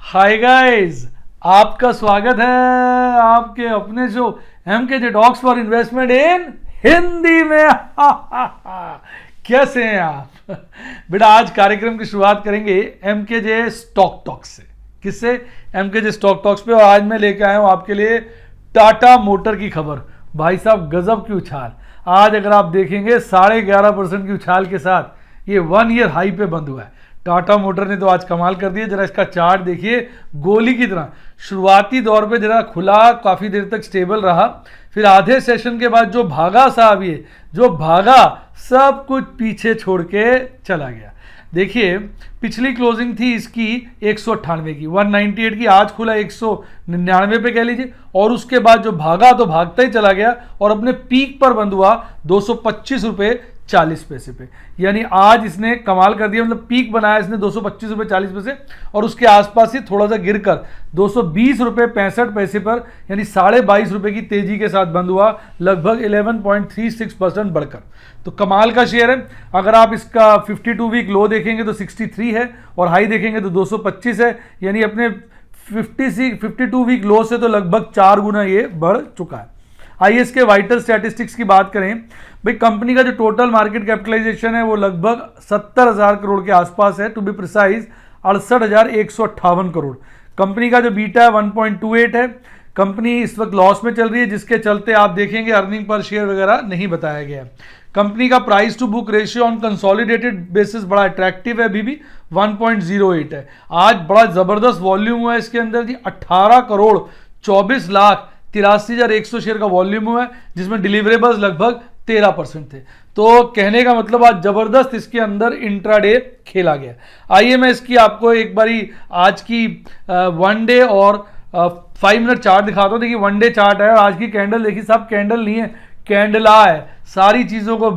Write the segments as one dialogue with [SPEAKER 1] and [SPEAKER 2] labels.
[SPEAKER 1] Hi guys, आपका स्वागत है आपके अपने show MKJ talks for investment इन हिंदी में। कैसे हैं आप? बेटा, आज कार्यक्रम की शुरुआत करेंगे MKJ स्टॉक टॉक्स से। किससे? MKJ स्टॉक टॉक्स पे। और आज मैं लेके आया हूं आपके लिए टाटा मोटर की खबर। भाई साहब, गजब की उछाल। आज अगर आप देखेंगे 11.5% की उछाल के साथ ये 1 ईयर हाई पे बंद हुआ है। टाटा मोटर ने तो आज कमाल कर दिया। जरा इसका चार्ट देखिए, गोली की तरह शुरुआती दौर पे जरा खुला, काफी देर तक स्टेबल रहा, फिर आधे सेशन के बाद जो भागा साहब, ये जो भागा सब कुछ पीछे छोड़ के चला गया। देखिए, पिछली क्लोजिंग थी इसकी 198 की, 198 की, आज खुला 199 पे कह लीजिए। और उसके बाद जो भागा तो भागता ही चला गया और अपने पीक पर बंद हुआ 225 रुपये 40 पैसे पे। यानी आज इसने कमाल कर दिया, मतलब पीक बनाया इसने 225 रुपये 40 पैसे और उसके आसपास ही थोड़ा सा गिरकर 220 रुपये 65 पैसे पर, यानी 22.5 रुपये की तेजी के साथ बंद हुआ, लगभग 11.36% बढ़कर। तो कमाल का शेयर है। अगर आप इसका 52 वीक लो देखेंगे तो 63 है और हाई देखेंगे तो 225 है, यानी अपने 52 वीक लो से तो लगभग 4 गुना ये बढ़ चुका है। आइए इसके वाइटल स्टैटिस्टिक्स की बात करें। भाई, कंपनी का जो टोटल मार्केट कैपिटलाइजेशन है वो लगभग 70,000 करोड़ के आसपास है, to be precise 68,158 crore. Company का जो बीटा है 1.28 है। कंपनी इस वक्त लॉस में चल रही है, जिसके चलते आप देखेंगे अर्निंग पर शेयर वगैरह नहीं बताया गया। कंपनी का price to book ratio on consolidated basis बड़ा अट्रैक्टिव है, अभी भी 1.08 है। आज बड़ा जबरदस्त वॉल्यूम हुआ है इसके अंदर जी, 18 करोड़ 24 लाख 83,100 शेयर का वॉल्यूम हुआ है, जिसमें डिलीवरेबल्स लगभग 13% थे। तो कहने का मतलब आज जबरदस्त इसके अंदर इंट्राडे खेला गया। आइए मैं इसकी आपको एक बारी आज की 1 डे और 5 मिनट चार्ट दिखाता हूं। देखिए, 1 डे चार्ट है और आज की कैंडल देखिए, सब कैंडल नहीं है, कैंडला है। सारी चीजों को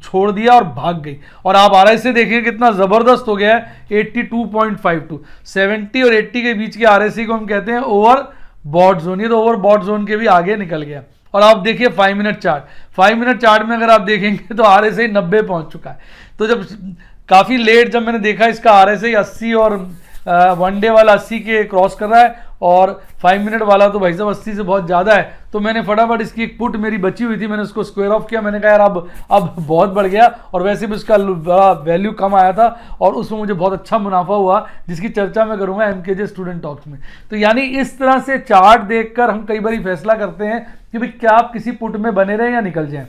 [SPEAKER 1] छोड़ दिया और भाग गई। और आप RSI देखिए कितना जबरदस्त हो गया है, 82.52। 70 और 80 के बीच के RSI को हम कहते हैं ओवर बॉट जोन। ये तो ओवर बॉट जोन के भी आगे निकल गया। और आप देखिए 5 मिनट चार्ट, 5 मिनट चार्ट में अगर आप देखेंगे तो RSI 90 पहुंच चुका है। तो जब काफी लेट जब मैंने देखा इसका RSI 80 और 1 डे वाला 80 के क्रॉस कर रहा है और 5 मिनट वाला तो भाई साहब 80 से बहुत ज्यादा है, तो मैंने फटाफट इसकी एक पुट मेरी बची हुई थी, मैंने उसको स्क्वायर ऑफ किया। मैंने कहा यार अब बहुत बढ़ गया, और वैसे भी उसका बड़ा वैल्यू कम आया था और उसमें मुझे बहुत अच्छा मुनाफा हुआ, जिसकी चर्चा मैं करूंगा MKJ स्टूडेंट टॉक्स में। तो यानी इस तरह से चार्ट देखकर हम कई बार फैसला करते हैं कि भाई क्या आप किसी पुट में बने रहें या निकल जाएं।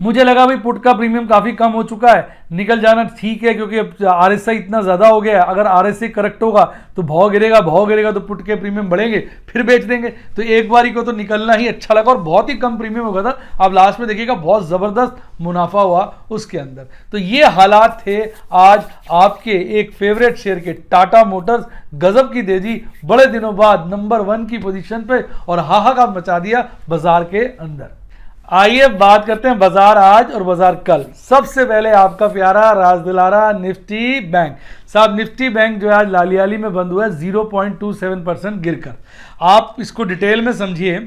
[SPEAKER 1] मुझे लगा भाई पुट का प्रीमियम काफी कम हो चुका है, निकल जाना ठीक है, क्योंकि अब RSI इतना ज्यादा हो गया है। अगर RSI करेक्ट होगा तो भाव गिरेगा, भाव गिरेगा तो पुट के प्रीमियम बढ़ेंगे, फिर बेच देंगे। तो एक बारी को तो निकलना ही अच्छा लगा और बहुत ही कम प्रीमियम होगा था। आप लास्ट में देखिएगा बहुत जबरदस्त मुनाफा हुआ उसके अंदर। तो ये हालात थे आज आपके एक फेवरेट शेयर के, टाटा मोटर्स। गजब की तेजी, बड़े दिनों बाद नंबर 1 की पोजीशन पे और हाहाकार मचा दिया बाजार के अंदर। आइए बात करते हैं बाजार आज और बाजार कल। सबसे पहले आपका प्यारा राज दुलारा निफ्टी बैंक साहब। निफ्टी बैंक जो है आज लालियाली में बंद हुआ है 0.27% गिरकर। आप इसको डिटेल में समझिए।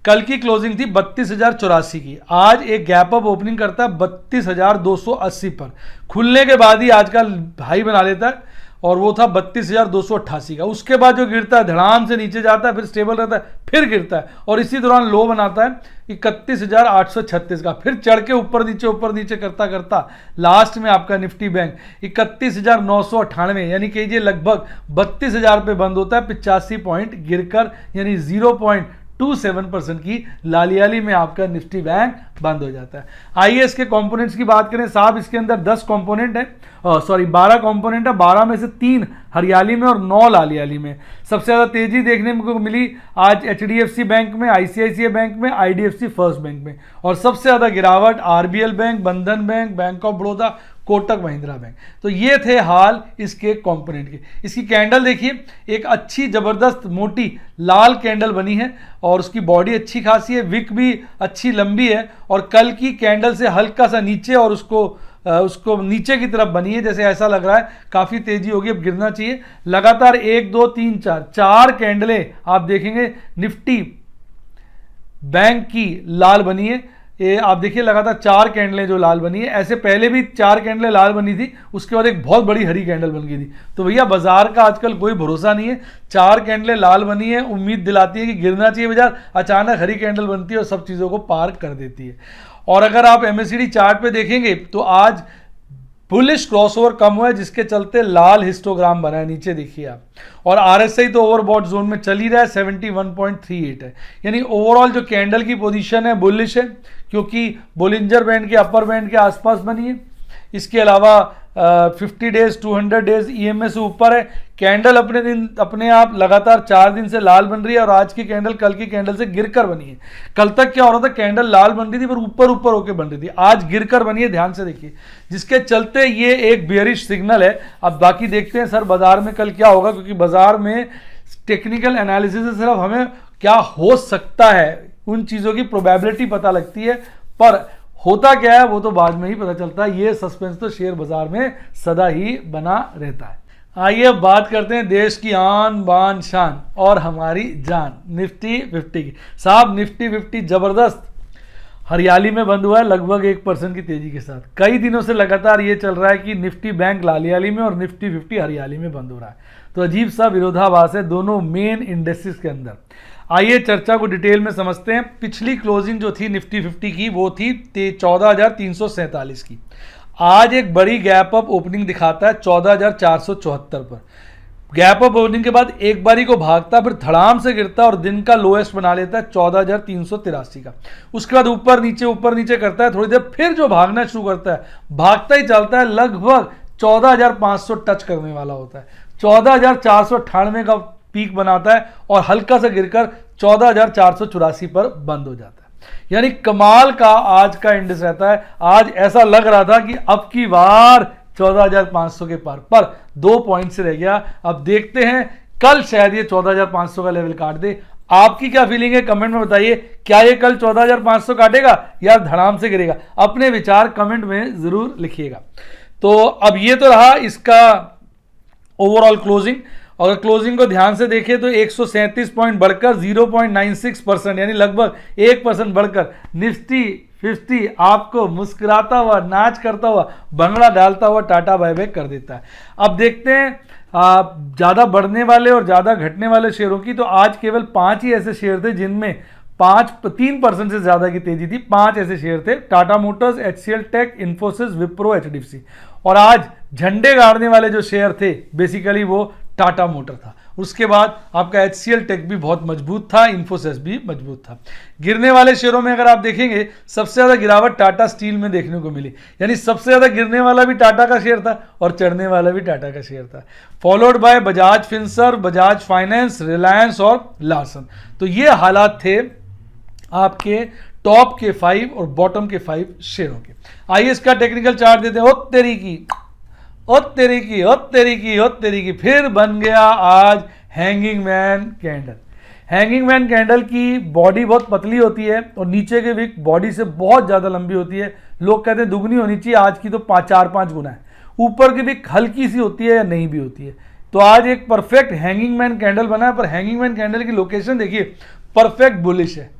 [SPEAKER 1] कल की क्लोजिंग थी 32,084 की, आज एक गैप अप ओपनिंग करता है 32,280 पर, खुलने के बाद ही आज का हाई बना लेता है और वो था 32,288 का। उसके बाद जो गिरता है धड़ाम से नीचे जाता है, फिर स्टेबल रहता है, फिर गिरता है और इसी दौरान लो बनाता है 31,836 का, फिर चढ़ के ऊपर नीचे करता करता लास्ट में आपका निफ्टी बैंक 31,998, यानी कहिए लगभग 32,000 पे बंद होता है, 85 पॉइंट गिरकर, यानी 0.27% की लालियाली में आपका निफ्टी बैंक बंद हो जाता है। आइए इसके कंपोनेंट्स की बात करें साहब। इसके अंदर 10 कंपोनेंट है, 12 कंपोनेंट है, 12 में से 3 हरियाली में और 9 लालियाली में। सबसे ज्यादा तेजी देखने को मिली आज HDFC बैंक में, ICICI बैंक में, IDFC फर्स्ट बैंक में, और सबसे ज्यादा गिरावट RBL बैंक, बंधन bank, bank of Baroda, Kotak Mahindra bank. तो ये थे हाल इसके कंपोनेंट के। इसकी कैंडल देखिए, एक अच्छी जबरदस्त मोटी लाल कैंडल बनी है और उसकी बॉडी अच्छी खासी है, विक भी अच्छी लंबी है और कल की कैंडल से हल्का सा नीचे और उसको नीचे की तरफ बनी है, जैसे ऐसा लग रहा है काफी तेजी होगी, अब गिरना चाहिए। लगातार 1 2 3 4 कैंडलें आप देखेंगे निफ्टी बैंक की लाल बनी है, ये आप देखिए लगातार 4 कैंडलें जो लाल बनी है, ऐसे पहले भी 4 कैंडलें लाल बनी थी, उसके बाद एक बहुत बड़ी हरी कैंडल बन गई थी। तो भैया बाजार का आजकल कोई भरोसा नहीं है, 4 कैंडलें लाल बनी है, उम्मीद दिलाती है कि गिरना चाहिए बाजार, अचानक हरी कैंडल बनती है और सब चीज़ों को पार कर देती है। और अगर आप MACD चार्ट पे देखेंगे तो आज बुलिश क्रॉसओवर कम हुआ है, जिसके चलते लाल हिस्टोग्राम बना है, नीचे देखिए आप। और RSI तो ओवरबॉट जोन में चल ही रहा है, 71.38 है, यानी ओवरऑल जो कैंडल की पोजीशन है बुलिश है, क्योंकि बोलिंजर बैंड के अपर बैंड के आसपास बनी है। इसके अलावा 50 डेज 200 डेज EMA से ऊपर है। कैंडल अपने आप लगातार 4 दिन से लाल बन रही है, और आज की कैंडल कल की कैंडल से गिरकर बनी है। कल तक क्या हो रहा था, कैंडल लाल बन रही थी पर ऊपर ऊपर होकर बन रही थी, आज गिरकर बनी है, ध्यान से देखिए, जिसके चलते ये एक बेयरिश सिग्नल है। अब बाकी देखते हैं सर बाजार में कल क्या होगा, क्योंकि बाजार में टेक्निकल एनालिसिस से सिर्फ हमें क्या हो सकता है उन चीज़ों की प्रोबेबिलिटी पता लगती है, पर होता क्या है वो तो बाद में ही पता चलता है। ये सस्पेंस तो शेयर बाजार में सदा ही बना रहता है। आइए अब बात करते हैं देश की आन बान शान और हमारी जान निफ्टी 50 की। साहब निफ्टी 50 जबरदस्त हरियाली में बंद हुआ है, लगभग 1% की तेजी के साथ। कई दिनों से लगातार ये चल रहा है कि निफ्टी बैंक लालियाली में और निफ्टी 50 हरियाली में बंद हो रहा है, तो अजीब सा विरोधाभास है दोनों मेन इंडेक्सेस के अंदर। आइए चर्चा को डिटेल में समझते हैं। पिछली क्लोजिंग जो थी निफ्टी 50 की वो थी 14,347 की। आज एक बड़ी गैप अप ओपनिंग दिखाता है 14,474 पर। गैप अप ओपनिंग के बाद एक बारी को भागता, फिर धड़ाम से गिरता और दिन का लोएस्ट बना लेता है 14,383 का। उसके बाद ऊपर नीचे करता है, थोड़ी देर फिर जो भागना शुरू करता है, भागता ही चलता है, लगभग 14,500 टच करने वाला होता है। 14,498 का पीक बनाता है और हल्का सा गिरकर 14,484 पर बंद हो जाता है। यानी कमाल का आज का इंडेक्स रहता है। आज ऐसा लग रहा था कि अब की बार 14,500 के पार, पर 2 पॉइंट से रह गया। अब देखते हैं कल शायद ये 14,500 का लेवल काट दे। आपकी क्या फीलिंग है कमेंट में बताइए, क्या ये कल 14,500 काटेगा या धड़ाम से गिरेगा? अपने विचार कमेंट में जरूर लिखिएगा। तो अब ये तो रहा इसका ओवरऑल क्लोजिंग। अगर क्लोजिंग को ध्यान से देखें तो 137 पॉइंट बढ़कर 0.96% यानी लगभग 1% बढ़कर निफ्टी 50 आपको मुस्कुराता हुआ, नाच करता हुआ, भंगड़ा डालता हुआ टाटा बाय बाय कर देता है। अब देखते हैं ज़्यादा बढ़ने वाले और ज़्यादा घटने वाले शेयरों की। तो आज केवल 5 ही ऐसे शेयर थे जिनमें 3% से ज़्यादा की तेजी थी। 5 ऐसे शेयर थे, Tata Motors, HCL Tech, Infosys, Wipro, HDFC। और आज झंडे गाड़ने वाले जो शेयर थे बेसिकली वो टाटा मोटर था। उसके बाद आपका HCL टेक भी बहुत मजबूत था, इन्फोसिस भी मजबूत था। गिरने वाले शेयरों में अगर आप देखेंगे सबसे ज़्यादा गिरावट टाटा स्टील में देखने को मिली, यानी सबसे ज़्यादा गिरने वाला भी टाटा का शेयर था और चढ़ने वाला भी टाटा का शेयर था, followed by Bajaj Finserv, Bajaj finance, Reliance और लार्सन। तो ये हालात थे आपके टॉप के 5 और बॉटम के 5 शेयरों के। आइए इसका टेक्निकल चार्ट देते हैं। ओ तेरी की फिर बन गया आज hanging man candle. Hanging man candle की बॉडी बहुत पतली होती है और नीचे के विक बॉडी से बहुत ज़्यादा लंबी होती है। लोग कहते हैं दुगनी होनी चाहिए, आज की तो 4-5 गुना है। ऊपर की विक हल्की सी होती है या नहीं भी होती है। तो आज एक परफेक्ट हैंगिंग मैन कैंडल बना है, पर हैंगिंग मैन कैंडल की लोकेशन देखिए परफेक्ट बुलिश है।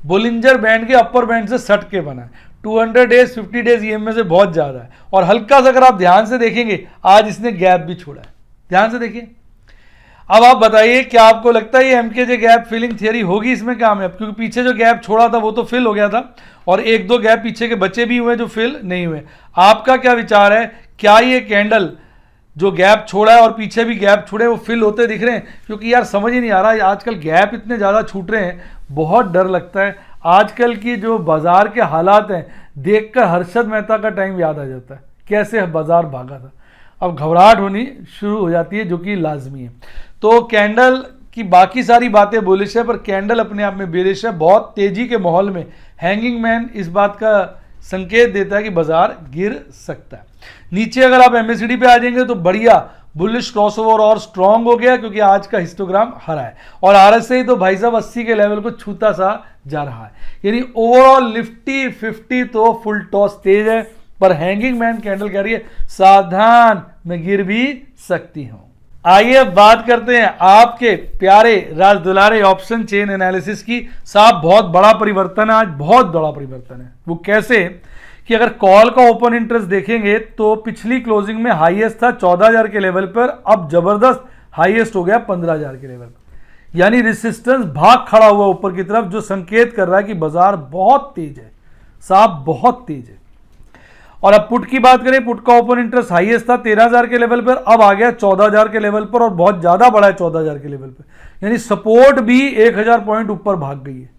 [SPEAKER 1] बोलिंजर बैंड के अपर बैंड से सट के बना है। 200 डेज 50 डेज EMA से बहुत ज़्यादा है। और हल्का सा अगर आप ध्यान से देखेंगे आज इसने गैप भी छोड़ा है, ध्यान से देखिए। अब आप बताइए क्या आपको लगता है ये MKJ गैप फिलिंग थियरी होगी इसमें कामयाब? क्योंकि पीछे जो गैप छोड़ा था वो तो फिल हो गया था और 1-2 गैप पीछे के बचे भी हुए जो फिल नहीं हुए। आपका क्या विचार है, क्या ये कैंडल जो गैप छोड़ा है और पीछे भी गैप छूटे वो फिल होते दिख रहे हैं? क्योंकि यार समझ ही नहीं आ रहा, आजकल गैप इतने ज़्यादा छूट रहे हैं, बहुत डर लगता है। आजकल की जो बाजार के हालात हैं देखकर हर्षद मेहता का टाइम याद आ जाता है, कैसे बाजार भागा था। अब घबराहट होनी शुरू हो जाती है जो कि लाजमी है। तो कैंडल की बाकी सारी बातें बुलिश है, पर कैंडल अपने आप में बेरिश है। बहुत तेजी के माहौल में हैंगिंग मैन इस बात का संकेत देता है कि बाजार गिर सकता है। नीचे अगर आप MACD पे आ जाएंगे तो बढ़िया बुलिश क्रॉसओवर और स्ट्रांग हो गया, क्योंकि आज का हिस्टोग्राम हरा है। और RSI तो भाई साहब 80 के लेवल को छूता सा जा रहा है। यानी ओवरऑल निफ्टी 50 तो फुल टॉस तेज है, पर हैंगिंग मैन कैंडल कह रही है सावधान मैं गिर भी सकती हूं। आइए अब बात करते हैं आपके प्यारे राज दुलारे ऑप्शन चेन एनालिसिस की। साहब बहुत बड़ा परिवर्तन है, आज बहुत बड़ा परिवर्तन है। वो कैसे कि अगर कॉल का ओपन इंटरेस्ट देखेंगे तो पिछली क्लोजिंग में हाईएस्ट था 14,000 के लेवल पर, अब जबरदस्त हाईएस्ट हो गया 15,000 के लेवल पर। यानी रेसिस्टेंस भाग खड़ा हुआ ऊपर की तरफ, जो संकेत कर रहा है कि बाजार बहुत तेज है साहब, बहुत तेज है। और अब पुट की बात करें, पुट का ओपन इंटरेस्ट हाईएस्ट था 13,000 के लेवल पर, अब आ गया 14,000 के लेवल पर और बहुत ज्यादा बड़ा है 14,000 के लेवल पर। यानी सपोर्ट भी 1,000 पॉइंट ऊपर भाग गई है,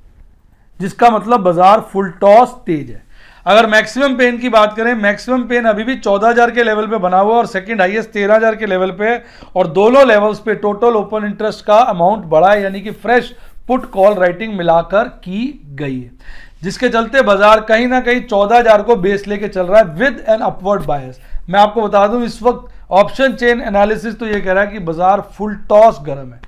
[SPEAKER 1] जिसका मतलब बाजार फुल टॉस तेज है। अगर मैक्सिमम पेन की बात करें, मैक्सिमम पेन अभी भी 14,000 के लेवल पे बना हुआ और सेकंड हाईएस्ट 13,000 के लेवल पे, और दोनों लेवल्स पे टोटल ओपन इंटरेस्ट का अमाउंट बढ़ा है, यानी कि फ्रेश पुट कॉल राइटिंग मिलाकर की गई है, जिसके चलते बाजार कहीं ना कहीं 14,000 को बेस लेके चल रहा है विद एन अपवर्ड बायस। मैं आपको बता दूं इस वक्त ऑप्शन चेन एनालिसिस तो ये कह रहा है कि बाजार फुल टॉस गर्म है।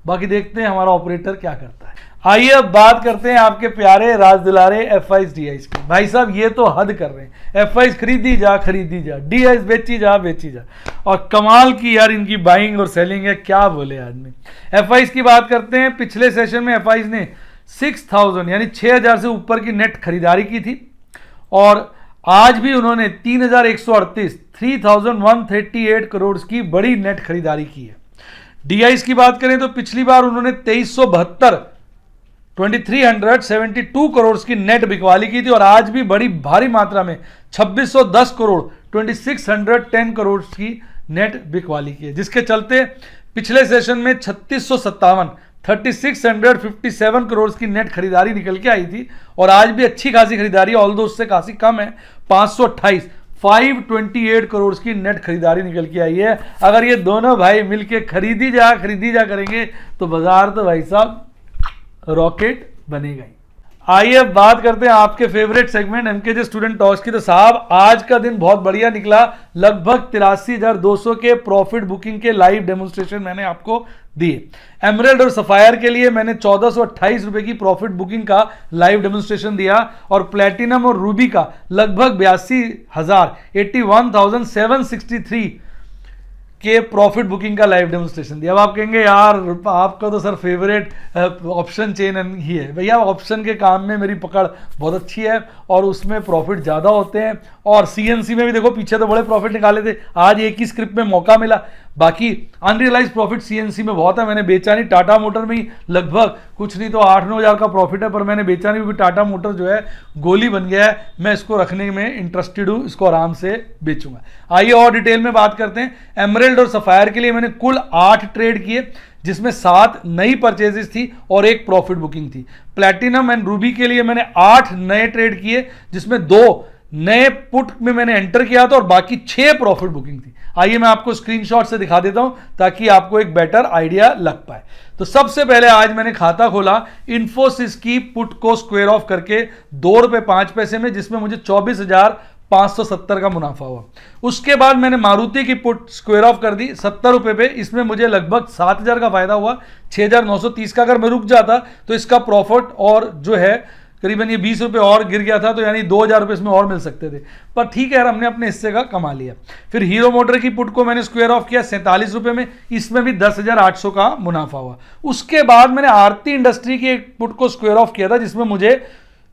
[SPEAKER 1] बाकी देखते हैं हमारा ऑपरेटर क्या करता है। आइए अब बात करते हैं आपके प्यारे राज दुलारे एफआईज डीआईज की। भाई साहब ये तो हद कर रहे हैं, एफआईज खरीदी जा, डीआईज बेची जा, बेची जा, और कमाल की यार इनकी बाइंग और सेलिंग है, क्या बोले आदमी। एफआईज की बात करते हैं, पिछले सेशन में एफआईज ने 6,000 यानी 6,000 से ऊपर की नेट खरीदारी की थी, और आज भी उन्होंने 3,138 3,138 करोड़ की बड़ी नेट खरीदारी की है। डीआईज की बात करें तो पिछली बार उन्होंने 2,372 2,372 करोड़ की नेट बिकवाली की थी, और आज भी बड़ी भारी मात्रा में 2,610 करोड़ 2,610 करोड़ की नेट बिकवाली की है, जिसके चलते पिछले सेशन में 3,657 करोड़ की नेट खरीदारी निकल के आई थी, और आज भी अच्छी खासी खरीदारी, ऑल्दो उससे काफी कम है, 528 करोड़ की नेट खरीदारी निकल के आई है। अगर ये दोनों भाई मिलके खरीदी जा करेंगे तो बाजार तो भाई साहब रॉकेट बनेगा ही। आइए अब बात करते हैं आपके फेवरेट सेगमेंट एमकेजे स्टूडेंट टॉक्स की। तो साहब आज का दिन बहुत बढ़िया निकला, लगभग 83,200 के प्रॉफिट बुकिंग के लाइव डेमोन्स्ट्रेशन मैंने आपको दिए। एमराल्ड और सफायर के लिए मैंने 1,428 रुपए की प्रॉफिट बुकिंग का लाइव डेमोन्स्ट्रेशन दिया, और प्लेटिनम और रूबी का लगभग 81,763 के प्रॉफिट बुकिंग का लाइव डेमोन्स्ट्रेशन दिया। अब आप कहेंगे यार आपका तो सर फेवरेट ऑप्शन चेन ही है। भैया ऑप्शन के काम में मेरी पकड़ बहुत अच्छी है और उसमें प्रॉफिट ज़्यादा होते हैं, और सीएनसी में भी देखो पीछे तो बड़े प्रॉफिट निकाले थे, आज एक ही स्क्रिप्ट में मौका मिला। बाकी अनरियलाइज प्रॉफिट सीएनसी में बहुत है, मैंने बेचा नहीं। टाटा मोटर में ही लगभग कुछ नहीं तो 8-9 हज़ार का प्रॉफिट है, पर मैंने बेचा नहीं क्योंकि टाटा मोटर जो है गोली बन गया है, मैं इसको रखने में इंटरेस्टेड हूँ, इसको आराम से बेचूंगा। आइए और डिटेल में बात करते हैं। एमराल्ड और सफायर के लिए मैंने कुल 8 ट्रेड किए, जिसमें 7 नई परचेजेस थी और 1 प्रॉफिट बुकिंग थी। प्लैटिनम एंड रूबी के लिए मैंने 8 नए ट्रेड किए, जिसमें 2 नए पुट में मैंने एंटर किया था और बाकी 6 प्रॉफिट बुकिंग थी। आइए मैं आपको स्क्रीनशॉट से दिखा देता हूं ताकि आपको एक बेटर आइडिया लग पाए। तो सबसे पहले आज मैंने खाता खोला इन्फोसिस की पुट को स्क्वायर ऑफ करके ₹2.05 में, जिसमें मुझे 24,570 का मुनाफा हुआ। उसके बाद मैंने मारुति की पुट स्क्वायर ऑफ कर दी ₹70 पे, इसमें मुझे लगभग 7,000 का फायदा हुआ। 6,930 का अगर मैं रुक जाता तो इसका प्रॉफिट और जो है करीबन ये ₹20 और गिर गया था, तो यानी 2,000 रुपये इसमें और मिल सकते थे, पर ठीक है यार हमने अपने हिस्से का कमा लिया। फिर हीरो मोटर की पुट को मैंने स्क्वायर ऑफ किया ₹47 में, इसमें भी 10,800 का मुनाफा हुआ। उसके बाद मैंने आरती इंडस्ट्री की एक पुट को स्क्वायर ऑफ किया था, जिसमें मुझे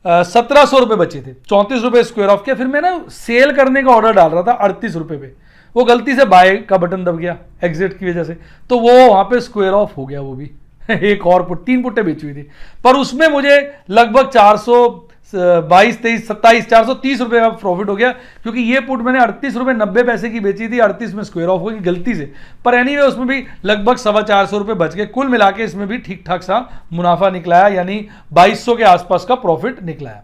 [SPEAKER 1] 1,700 रुपये बचे थे, ₹34 स्क्वायर ऑफ किया। फिर मैं ना सेल करने का ऑर्डर डाल रहा था ₹38 पे, वो गलती से बाय का बटन दब गया एग्जिट की वजह से, तो वो वहां पे स्क्वायर ऑफ हो गया। वो भी एक और पुट 3 पुट्टे बेची हुई थी, पर उसमें मुझे लगभग 430 रुपए का प्रॉफिट हो गया, क्योंकि ये पुट मैंने ₹38.90 की बेची थी, 38 में स्क्वायर ऑफ हो गई गलती से। पर एनीवे उसमें भी लगभग 450 रुपए बच गए। कुल मिला के इसमें भी ठीक ठाक सा मुनाफा निकला है, यानी 2,200 के आसपास का प्रॉफिट निकला है।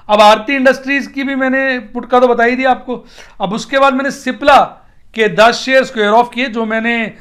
[SPEAKER 1] अब आरती इंडस्ट्रीज की भी मैंने पुट का तो बता ही दिया आपको। अब उसके बाद मैंने सिप्ला के 10 शेयर स्क्वायर ऑफ किए, जो मैंने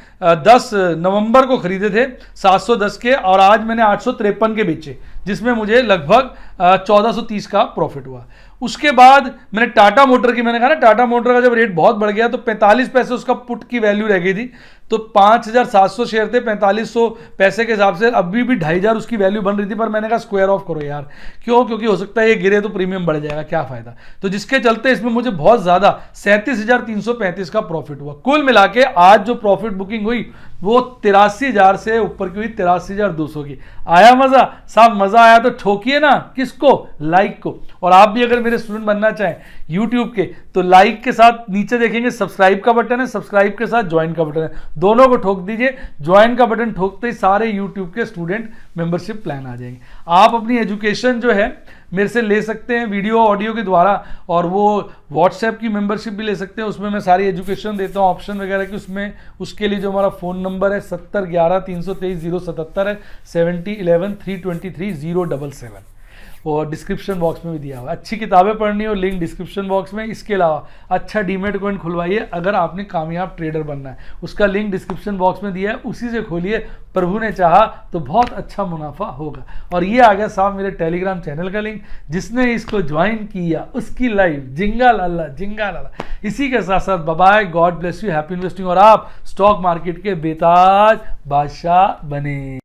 [SPEAKER 1] 10 नवंबर को खरीदे थे 710 के, और आज मैंने 853 के बेचे, जिसमें मुझे लगभग 1430 का प्रॉफिट हुआ। उसके बाद मैंने टाटा मोटर की, मैंने कहा ना टाटा मोटर का जब रेट बहुत बढ़ गया तो 45 पैसे उसका पुट की वैल्यू रह गई थी, तो 5,700 शेयर थे 4500 पैसे के हिसाब से, अभी भी 2,500 उसकी वैल्यू बन रही थी, पर मैंने कहा स्क्वायर ऑफ करो यार, क्यों, क्योंकि हो सकता है ये गिरे तो प्रीमियम बढ़ जाएगा, क्या फायदा। तो जिसके चलते इसमें मुझे बहुत ज्यादा 37,335 का प्रॉफिट हुआ। कुल मिला के आज जो प्रॉफिट बुकिंग हुई वो 83,000 से ऊपर की हुई, 83,200 की। आया मजा साहब, मजा आया तो ठोकिए ना, किसको, लाइक को। और आप भी अगर मेरे स्टूडेंट बनना चाहें यूट्यूब के, तो लाइक के साथ नीचे देखेंगे सब्सक्राइब का बटन है, सब्सक्राइब के साथ ज्वाइन का बटन है, दोनों को ठोक दीजिए। ज्वाइन का बटन ठोकते ही सारे यूट्यूब के स्टूडेंट मेंबरशिप प्लान आ जाएंगे। आप अपनी एजुकेशन जो है मेरे से ले सकते हैं वीडियो ऑडियो के द्वारा, और वो व्हाट्सएप की मेंबरशिप भी ले सकते हैं, उसमें मैं सारी एजुकेशन देता हूँ, ऑप्शन वगैरह की उसमें। उसके लिए जो हमारा फ़ोन नंबर है 7011-323-077 है, 7011-323-077, और डिस्क्रिप्शन बॉक्स में भी दिया हुआ है। अच्छी किताबें पढ़नी हो, लिंक डिस्क्रिप्शन बॉक्स में। इसके अलावा अच्छा डीमेट अकाउंट खुलवाइए अगर आपने कामयाब ट्रेडर बनना है, उसका लिंक डिस्क्रिप्शन बॉक्स में दिया है, उसी से खोलिए। प्रभु ने चाहा तो बहुत अच्छा मुनाफा होगा। और ये आ गया साहब मेरे टेलीग्राम चैनल का लिंक, जिसने इसको ज्वाइन किया उसकी लाइफ जिंगा लाला जिंगा लाला। इसी के साथ साथ bye, God bless you, happy investing, और आप स्टॉक मार्केट के बेताज बादशाह बने।